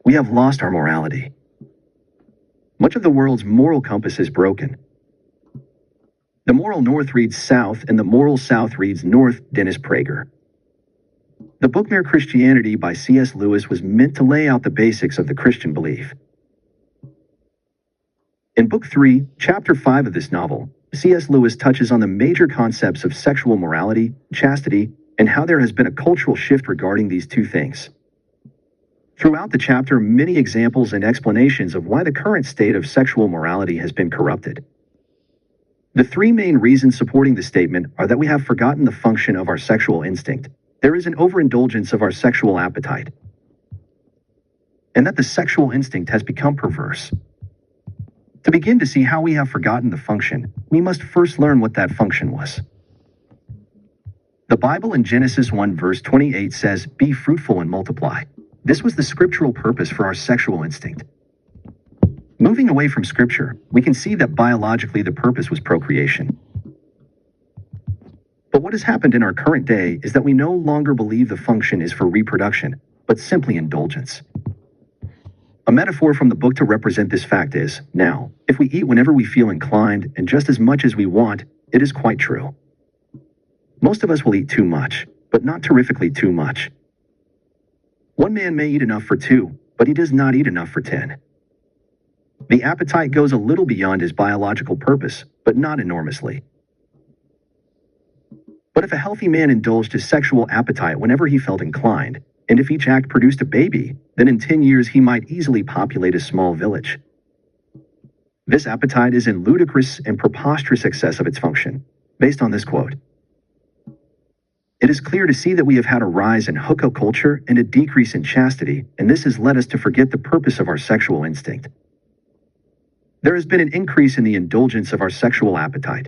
We have lost our morality. Much of the world's moral compass is broken. The moral north reads south, and the moral south reads north. Dennis Prager. The book Mere Christianity by C.S. Lewis was meant to lay out the basics of the Christian belief. In Book 3, Chapter 5 of this novel, C.S. Lewis touches on the major concepts of sexual morality, chastity, and how there has been a cultural shift regarding these two things. Throughout the chapter, many examples and explanations of why the current state of sexual morality has been corrupted. The three main reasons supporting the statement are that we have forgotten the function of our sexual instinct, there is an overindulgence of our sexual appetite, and that the sexual instinct has become perverse. To begin to see how we have forgotten the function, we must first learn what that function was. The Bible in Genesis 1 verse 28 says, "Be fruitful and multiply." This was the scriptural purpose for our sexual instinct. Moving away from scripture, we can see that biologically the purpose was procreation. But what has happened in our current day is that we no longer believe the function is for reproduction, but simply indulgence. A metaphor from the book to represent this fact is, now, if we eat whenever we feel inclined and just as much as we want, it is quite true. Most of us will eat too much, but not terrifically too much. One man may eat enough for 2, but he does not eat enough for 10. The appetite goes a little beyond his biological purpose, but not enormously. But if a healthy man indulged his sexual appetite whenever he felt inclined, and if each act produced a baby, then in 10 years he might easily populate a small village. This appetite is in ludicrous and preposterous excess of its function. Based on this quote, it is clear to see that we have had a rise in hookup culture and a decrease in chastity, and this has led us to forget the purpose of our sexual instinct. There has been an increase in the indulgence of our sexual appetite.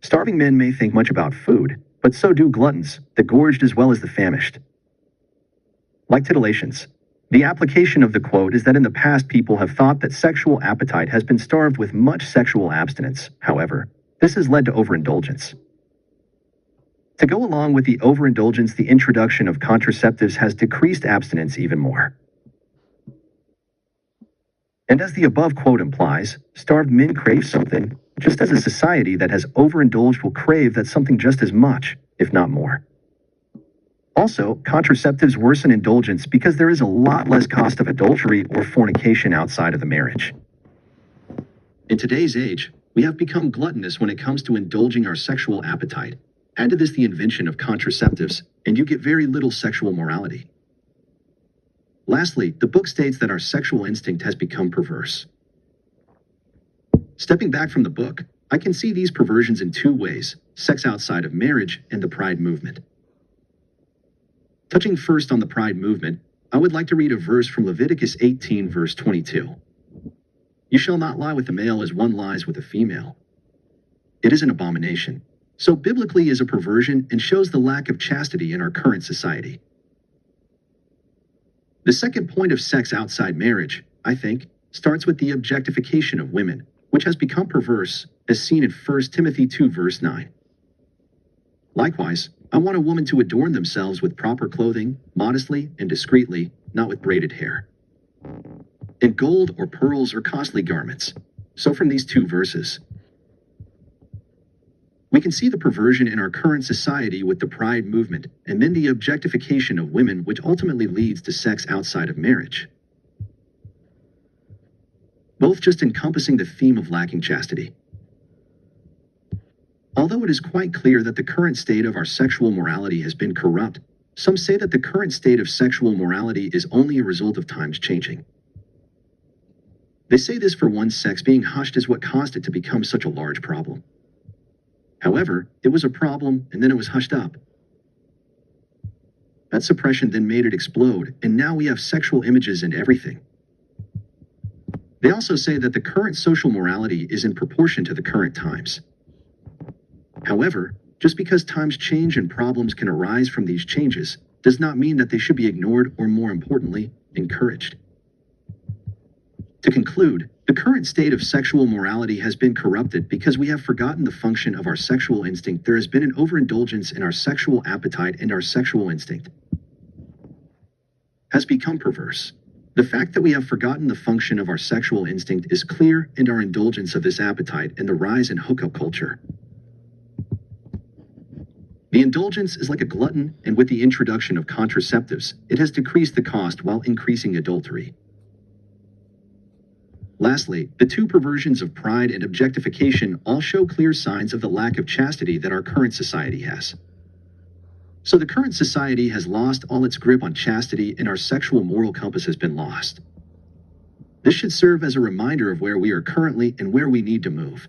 Starving men may think much about food, but so do gluttons, the gorged as well as the famished. Like titillations, the application of the quote is that in the past people have thought that sexual appetite has been starved with much sexual abstinence. However, this has led to overindulgence. To go along with the overindulgence, the introduction of contraceptives has decreased abstinence even more. And as the above quote implies, starved men crave something, just as a society that has overindulged will crave that something just as much, if not more. Also, contraceptives worsen indulgence because there is a lot less cost of adultery or fornication outside of the marriage. In today's age, we have become gluttonous when it comes to indulging our sexual appetite. Add to this the invention of contraceptives, and you get very little sexual morality. Lastly, the book states that our sexual instinct has become perverse. Stepping back from the book, I can see these perversions in two ways: sex outside of marriage and the Pride movement. Touching first on the Pride movement, I would like to read a verse from Leviticus 18 verse 22. You shall not lie with a male as one lies with a female. It is an abomination. So biblically is a perversion and shows the lack of chastity in our current society. The second point of sex outside marriage, I think, starts with the objectification of women, which has become perverse, as seen in 1 Timothy 2 verse 9. Likewise, I want a woman to adorn themselves with proper clothing, modestly and discreetly, not with braided hair, in gold or pearls or costly garments. So from these two verses, we can see the perversion in our current society with the Pride movement, and then the objectification of women, which ultimately leads to sex outside of marriage. Both just encompassing the theme of lacking chastity. Although it is quite clear that the current state of our sexual morality has been corrupt, some say that the current state of sexual morality is only a result of times changing. They say this for one, sex being hushed is what caused it to become such a large problem. However, it was a problem and then it was hushed up. That suppression then made it explode, and now we have sexual images in everything. They also say that the current social morality is in proportion to the current times. However, just because times change and problems can arise from these changes does not mean that they should be ignored or, more importantly, encouraged. To conclude, the current state of sexual morality has been corrupted because we have forgotten the function of our sexual instinct. There has been an overindulgence in our sexual appetite, and our sexual instinct has become perverse. The fact that we have forgotten the function of our sexual instinct is clear in our indulgence of this appetite and the rise in hookup culture. The indulgence is like a glutton, and with the introduction of contraceptives, it has decreased the cost while increasing adultery. Lastly, the two perversions of pride and objectification all show clear signs of the lack of chastity that our current society has. So the current society has lost all its grip on chastity, and our sexual moral compass has been lost. This should serve as a reminder of where we are currently and where we need to move.